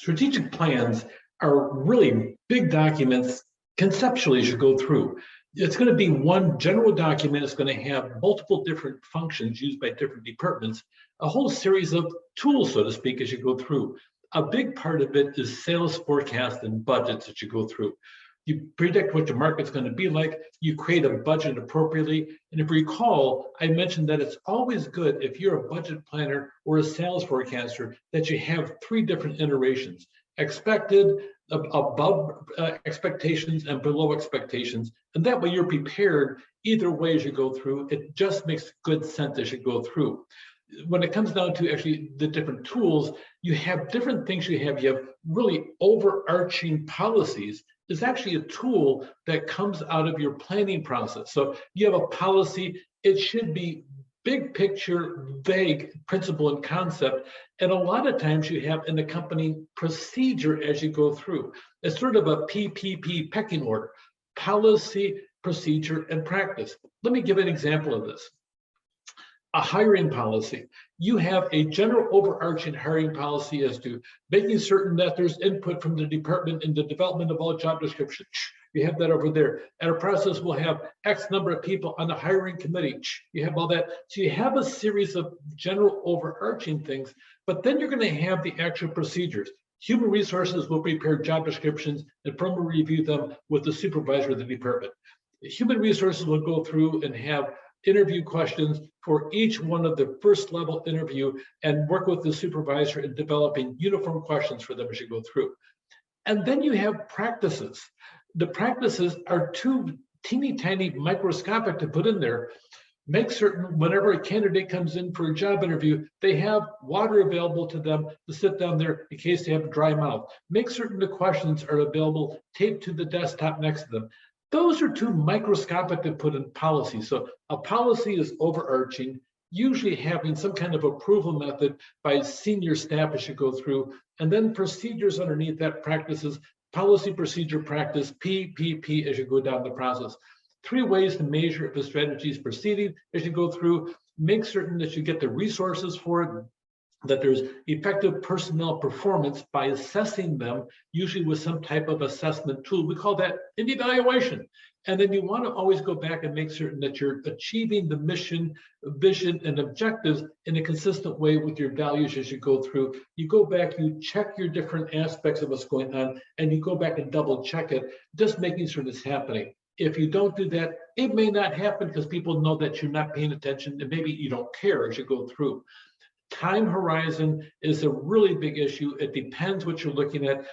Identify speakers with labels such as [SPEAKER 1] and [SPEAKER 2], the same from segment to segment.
[SPEAKER 1] Strategic plans are really big documents conceptually as you go through. It's going to be one general document. It's going to have multiple different functions used by different departments, a whole series of tools, so to speak, as you go through. A big part of it is sales forecast and budgets that you go through. You predict what the market's going to be like. You create a budget appropriately. And if you recall, I mentioned that it's always good if you're a budget planner or a sales forecaster that you have three different iterations: expected, above expectations, and below expectations. And that way you're prepared either way as you go through. It just makes good sense as you go through. When it comes down to actually the different tools, you have different things you have. You have really overarching policies is actually a tool that comes out of your planning process. So you have a policy, it should be big picture, vague principle and concept. And a lot of times you have an accompanying procedure as you go through. It's sort of a PPP pecking order: policy, procedure, and practice. Let me give an example of this. A hiring policy. You have a general overarching hiring policy as to making certain that there's input from the department in the development of all job descriptions. You have that over there. And a process will have X number of people on the hiring committee. You have all that. So you have a series of general overarching things, but then you're going to have the actual procedures. Human resources will prepare job descriptions and formally review them with the supervisor of the department. Human resources will go through and have interview questions for each one of the first level interview and work with the supervisor in developing uniform questions for them as you go through. And then you have practices. The practices are too teeny tiny microscopic to put in there. Make certain whenever a candidate comes in for a job interview, they have water available to them to sit down there in case they have a dry mouth. Make certain the questions are available, taped to the desktop next to them. Those are too microscopic to put in policy. So a policy is overarching, usually having some kind of approval method by senior staff as you go through, and then procedures underneath that: practices, policy, procedure, practice, PPP as you go down the process. Three ways to measure if a strategy is proceeding as you go through. Make certain that you get the resources for it, that there's effective personnel performance by assessing them, usually with some type of assessment tool. We call that an evaluation. And then you want to always go back and make certain that you're achieving the mission, vision, and objectives in a consistent way with your values as you go through. You go back, you check your different aspects of what's going on, and you go back and double check it, just making sure it's happening. If you don't do that, it may not happen because people know that you're not paying attention, and maybe you don't care as you go through. Time horizon is a really big issue. It depends what you're looking at.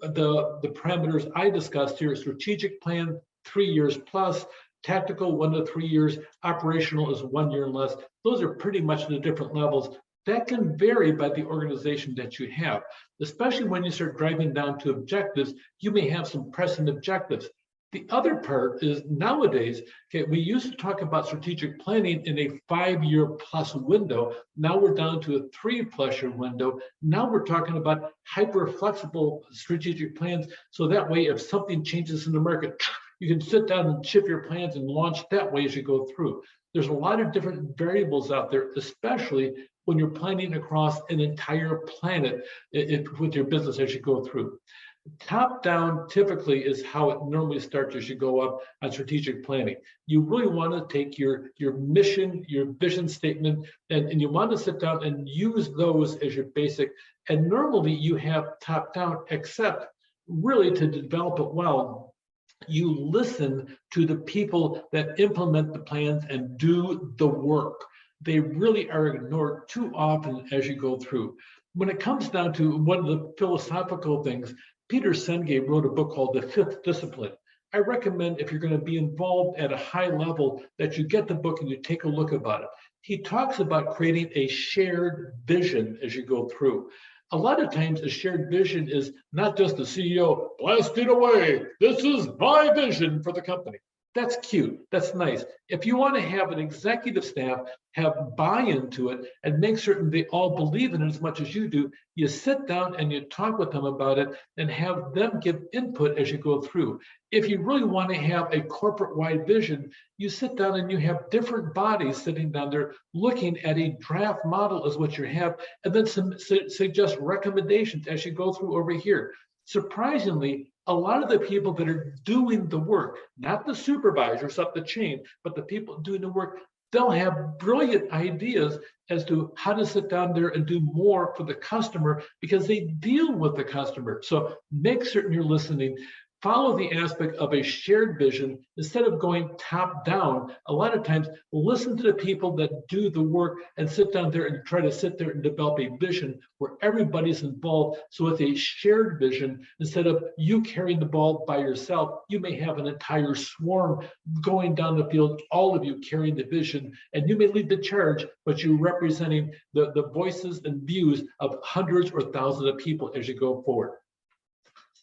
[SPEAKER 1] The parameters I discussed here: strategic plan, 3 years plus; tactical, 1 to 3 years; operational is 1 year and less. Those are pretty much the different levels. That can vary by the organization that you have, especially when you start driving down to objectives. You may have some pressing objectives. The other part is nowadays, okay, we used to talk about strategic planning in a 5-year plus window. Now we're down to a 3+ year window. Now we're talking about hyper flexible strategic plans. So that way, if something changes in the market, you can sit down and shift your plans and launch that way as you go through. There's a lot of different variables out there, especially when you're planning across an entire planet with your business as you go through. Top down typically is how it normally starts as you go up on strategic planning. You really want to take your mission, your vision statement, and you want to sit down and use those as your basic. And normally you have top down, except really to develop it well, you listen to the people that implement the plans and do the work. They really are ignored too often as you go through. When it comes down to one of the philosophical things, Peter Senge wrote a book called The Fifth Discipline. I recommend, if you're going to be involved at a high level, that you get the book and you take a look about it. He talks about creating a shared vision as you go through. A lot of times a shared vision is not just the CEO, blast it away, this is my vision for the company. That's cute. That's nice. If you want to have an executive staff have buy-in to it and make certain they all believe in it as much as you do, you sit down and you talk with them about it and have them give input as you go through. If you really want to have a corporate-wide vision, you sit down and you have different bodies sitting down there looking at a draft model as what you have, and then suggest recommendations as you go through over here. Surprisingly, a lot of the people that are doing the work, not the supervisors up the chain, but the people doing the work, they'll have brilliant ideas as to how to sit down there and do more for the customer because they deal with the customer. So make certain you're listening. Follow the aspect of a shared vision instead of going top down. A lot of times, listen to the people that do the work and sit down there and try to sit there and develop a vision where everybody's involved. So with a shared vision, instead of you carrying the ball by yourself, you may have an entire swarm going down the field, all of you carrying the vision, and you may lead the charge, but you're representing the voices and views of hundreds or thousands of people as you go forward.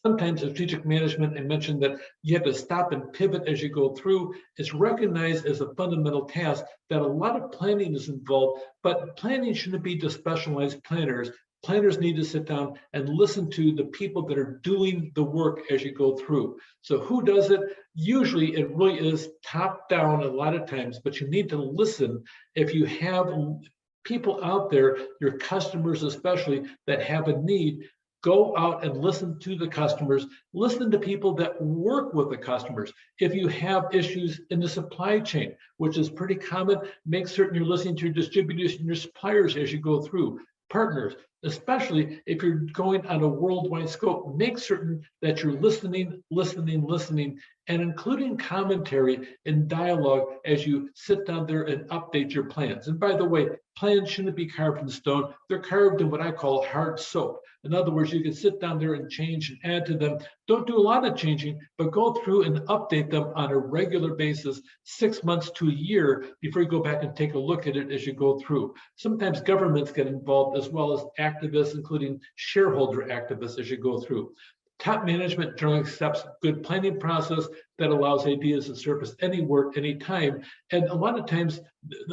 [SPEAKER 1] Sometimes strategic management, I mentioned that you have to stop and pivot as you go through. It's recognized as a fundamental task that a lot of planning is involved, but planning shouldn't be to specialized planners. Planners need to sit down and listen to the people that are doing the work as you go through. So who does it? Usually it really is top down a lot of times, but you need to listen. If you have people out there, your customers especially, that have a need, go out and listen to the customers, listen to people that work with the customers. If you have issues in the supply chain, which is pretty common, make certain you're listening to your distributors and your suppliers as you go through. Partners, especially if you're going on a worldwide scope, make certain that you're listening, and including commentary and dialogue as you sit down there and update your plans. And by the way, plans shouldn't be carved in stone. They're carved in what I call hard soap. In other words, you can sit down there and change and add to them. Don't do a lot of changing, but go through and update them on a regular basis, 6 months to a year, before you go back and take a look at it as you go through. Sometimes governments get involved as well as activists, including shareholder activists as you go through. Top management generally accepts good planning process that allows ideas to surface anywhere, anytime. And a lot of times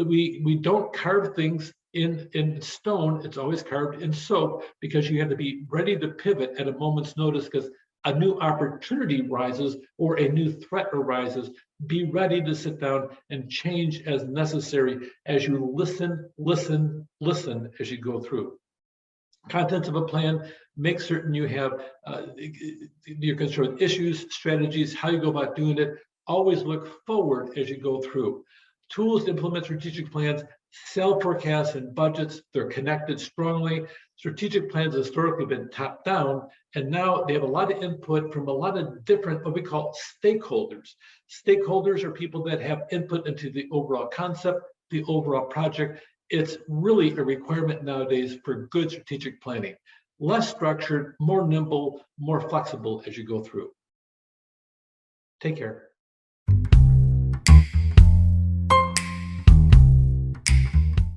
[SPEAKER 1] we don't carve things in stone. It's always carved in soap because you have to be ready to pivot at a moment's notice because a new opportunity rises or a new threat arises. Be ready to sit down and change as necessary as you listen as you go through. Contents of a plan, make certain you have you're concerned with issues, strategies, how you go about doing it. Always look forward as you go through. Tools to implement strategic plans, sell forecasts and budgets, they're connected strongly. Strategic plans have historically been top down, and now they have a lot of input from a lot of different, what we call stakeholders. Stakeholders are people that have input into the overall concept, the overall project. It's really a requirement nowadays for good strategic planning. Less structured, more nimble, more flexible as you go through. Take care.